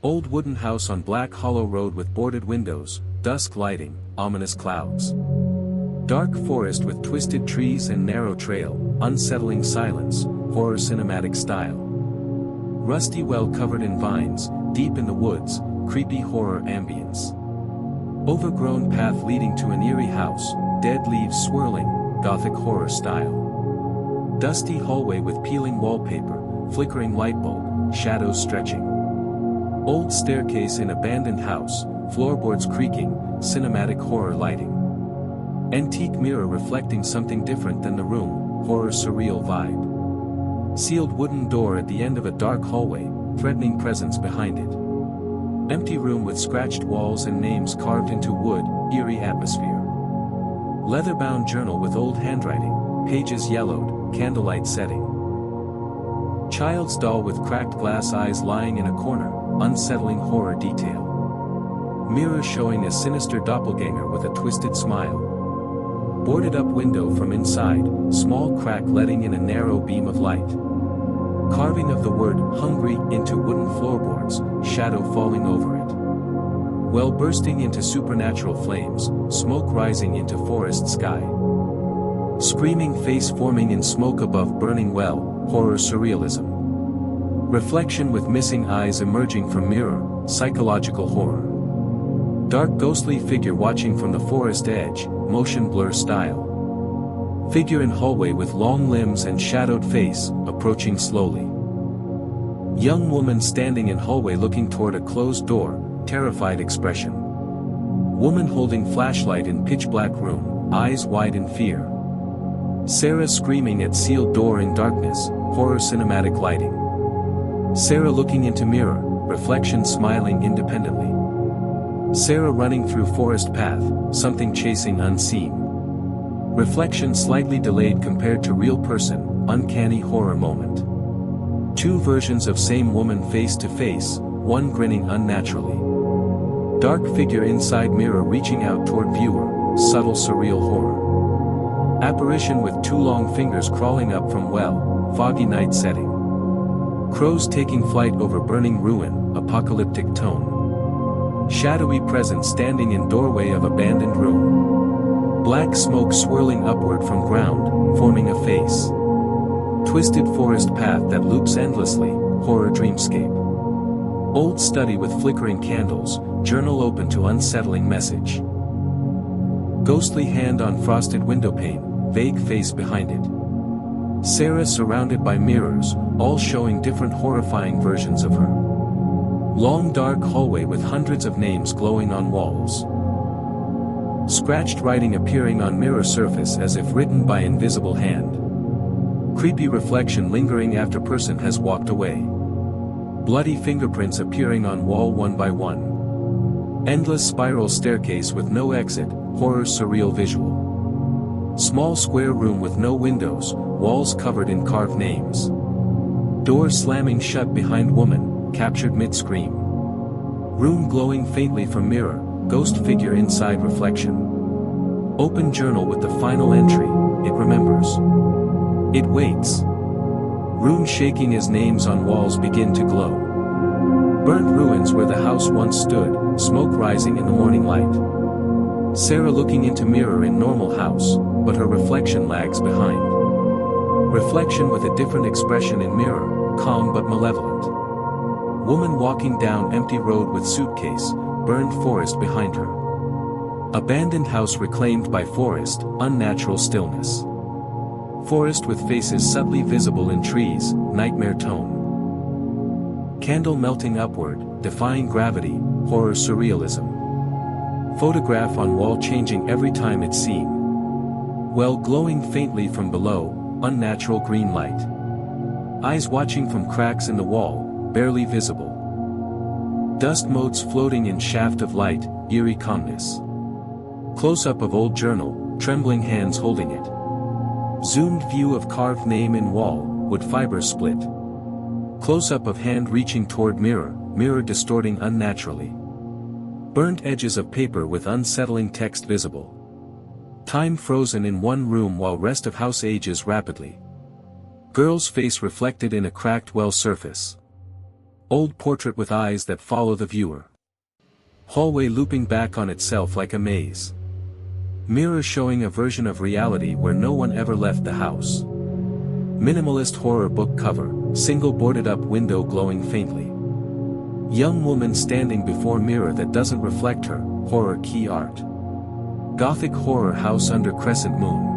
Old wooden house on black hollow road with boarded windows, dusk lighting, ominous clouds. Dark forest with twisted trees and narrow trail, unsettling silence, horror cinematic style. Rusty well covered in vines, deep in the woods, creepy horror ambience. Overgrown path leading to an eerie house, dead leaves swirling, gothic horror style. Dusty hallway with peeling wallpaper, flickering light bulb, shadows stretching. Old staircase in abandoned house, floorboards creaking, cinematic horror lighting. Antique mirror reflecting something different than the room, horror surreal vibe. Sealed wooden door at the end of a dark hallway, threatening presence behind it. Empty room with scratched walls and names carved into wood, eerie atmosphere. Leather-bound journal with old handwriting, pages yellowed, candlelight setting. Child's doll with cracked glass eyes lying in a corner, unsettling horror detail. Mirror showing a sinister doppelganger with a twisted smile. Boarded up window from inside, small crack letting in a narrow beam of light. Carving of the word hungry into wooden floorboards, shadow falling over it. Well bursting into supernatural flames, smoke rising into forest sky. Screaming face forming in smoke above burning well, horror surrealism. Reflection with missing eyes emerging from mirror, psychological horror. Dark ghostly figure watching from the forest edge, motion blur style. Figure in hallway with long limbs and shadowed face, approaching slowly. Young woman standing in hallway looking toward a closed door, terrified expression. Woman holding flashlight in pitch black room, eyes wide in fear. Sarah screaming at sealed door in darkness, horror cinematic lighting. Sarah looking into mirror, reflection smiling independently. Sarah running through forest path, something chasing unseen. Reflection slightly delayed compared to real person, uncanny horror moment. Two versions of same woman face to face, one grinning unnaturally. Dark figure inside mirror reaching out toward viewer, subtle surreal horror. Apparition with two long fingers crawling up from well, foggy night setting. Crows taking flight over burning ruin, apocalyptic tone. Shadowy presence standing in doorway of abandoned room. Black smoke swirling upward from ground, forming a face. Twisted forest path that loops endlessly, horror dreamscape. Old study with flickering candles, journal open to unsettling message. Ghostly hand on frosted window pane, vague face behind it. Sarah surrounded by mirrors, all showing different horrifying versions of her. Long dark hallway with hundreds of names glowing on walls. Scratched writing appearing on mirror surface as if written by invisible hand. Creepy reflection lingering after person has walked away. Bloody fingerprints appearing on wall one by one. Endless spiral staircase with no exit, horror surreal visual. Small square room with no windows, walls covered in carved names. Door slamming shut behind woman, captured mid-scream. Room glowing faintly from mirror, ghost figure inside reflection. Open journal with the final entry, it remembers. It waits. Room shaking as names on walls begin to glow. Burnt ruins where the house once stood, smoke rising in the morning light. Sarah looking into mirror in normal house, but her reflection lags behind. Reflection with a different expression in mirror, calm but malevolent. Woman walking down empty road with suitcase, burned forest behind her. Abandoned house reclaimed by forest, unnatural stillness. Forest with faces subtly visible in trees, nightmare tone. Candle melting upward, defying gravity, horror surrealism. Photograph on wall changing every time it's seen. Well glowing faintly from below, unnatural green light. Eyes watching from cracks in the wall, barely visible. Dust motes floating in shaft of light, eerie calmness. Close-up of old journal, trembling hands holding it. Zoomed view of carved name in wall, wood fiber split. Close-up of hand reaching toward mirror, mirror distorting unnaturally. Burnt edges of paper with unsettling text visible. Time frozen in one room while rest of house ages rapidly. Girl's face reflected in a cracked well surface. Old portrait with eyes that follow the viewer. Hallway looping back on itself like a maze. Mirror showing a version of reality where no one ever left the house. Minimalist horror book cover, single boarded up window glowing faintly. Young woman standing before mirror that doesn't reflect her, horror key art. Gothic horror house under crescent moon.